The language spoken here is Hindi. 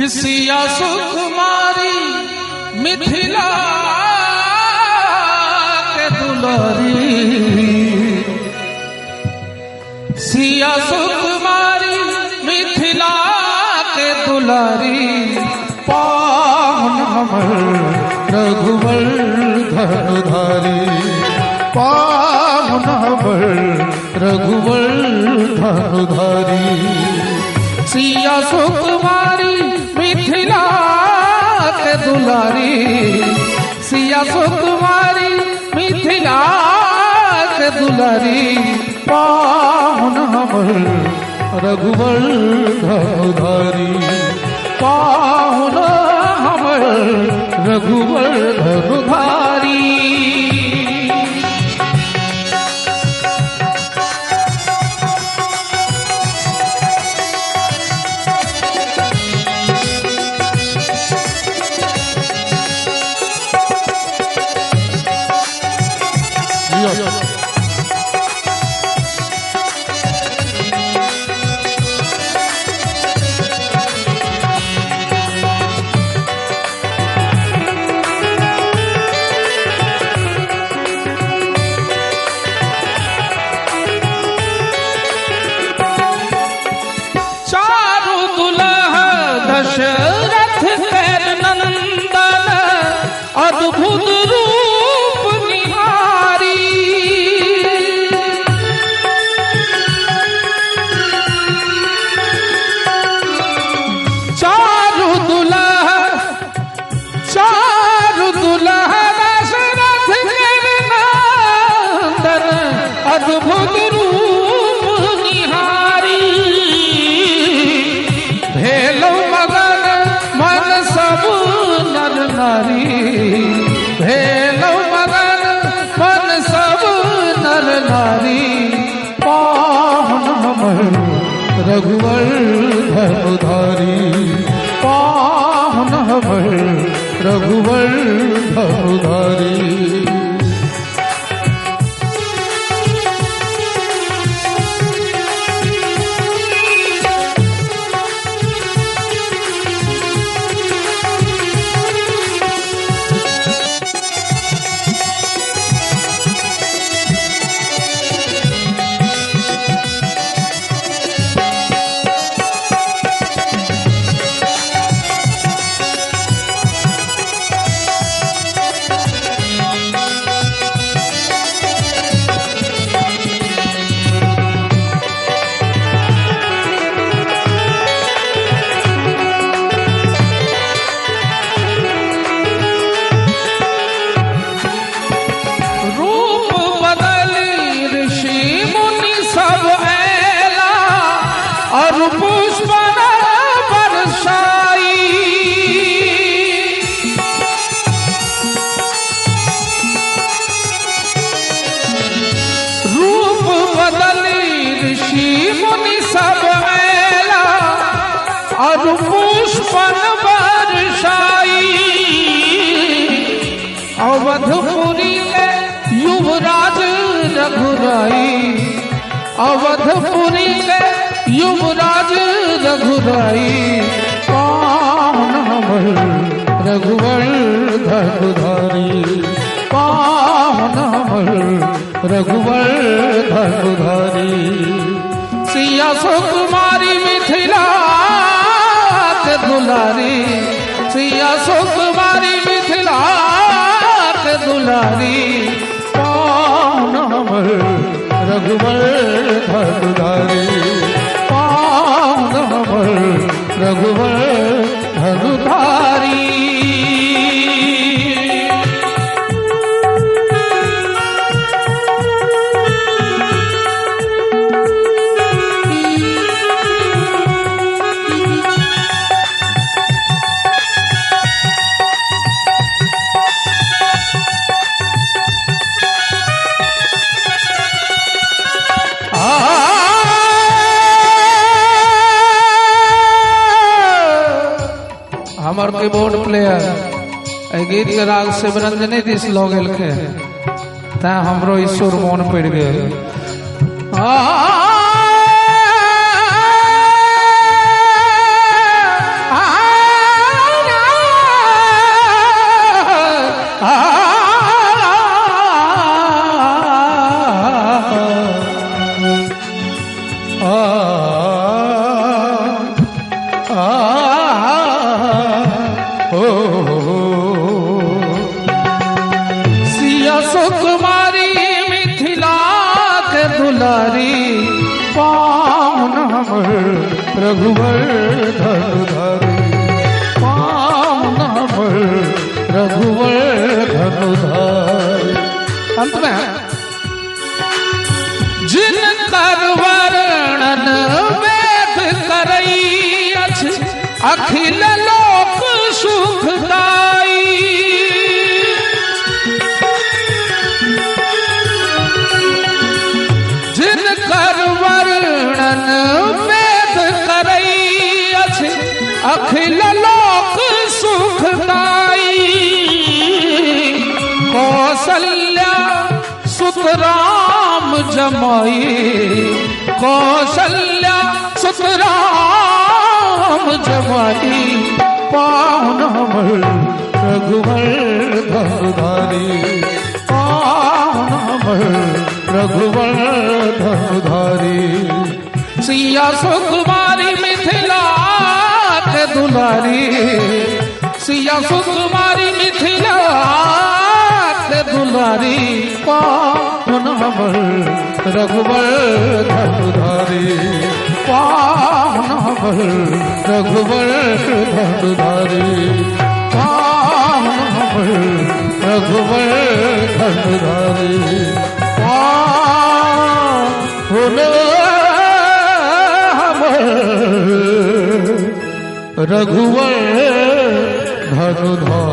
सिया सुकुमारी मिथिला के दुलारी, सिया सुकुमारी मिथिला के दुलारी, पावन हमर रघुवर धनुधारी, पावन हमर रघुवर धनुधारी। सिया सुकुमारी मिथिला के दुलारी, सिया सुकुमारी मिथिला के दुलारी, पावन हमर रघुवर धनुधारी, पावन हमर रघुवर धनुधारी। दशरथ कर नंदन अद्भुत रूप निहारी, चारु दुल्हा दशरथ कर नंदन अद्भुत रूप निहारी, भेलो मगन मन सब नर नारी, भेलो मगन मन सब नर नारी, पावन हमर रघुवर धनुधारी, पावन हमर रघुवर धनुधारी। और पुष्प बरसाई, रूप बदली ऋषि मुनि सब ऐला, और पुष्प बरसाई, अवधपुरी के युवराज रघुराई, अवधपुरी के युवराज रघुराई, पावन हमर रघुवर धनुधारी, पावन हमर रघुवर धनुधारी। सिया सुकुमारी मिथिला के दुलारी, सिया सुकुमारी मिथिला के दुलारी, पावन हमर रघुवर धनुधारी, पावन हमर रघुवर धनुधारी। हमर कीबोर्ड प्लेयर गीत के राग शिवरंजनी दिस लऽ गेलखिन, तैं हमरो ई सुर मोन पड़ि गेल। रघुवर धनुधारी पावन हमर रघुवर धनुधारी। अंत में जिनकर वर्णन वेद करई अछि अखिल लोक सुखदाई। जिनकर वर्णन वेद करई अछि अखिल लोक सुखदाई। कौसल्या सुत राम जमाई कौशल्या सुत राम जमाई। पावन हमर रघुवर धनुधारी पावन हमर रघुवर धनुधारी। सिया सुकुमारी मिथिला के दुलारी सिया सुकुमारी मिथिला के दुलारी। पावन हमर रघुवर धनुधारी पावन हमर रघुवर धनुधारी पावन हमर रघुवर धनुधारी पावन हमर रघुवर धनुधारी।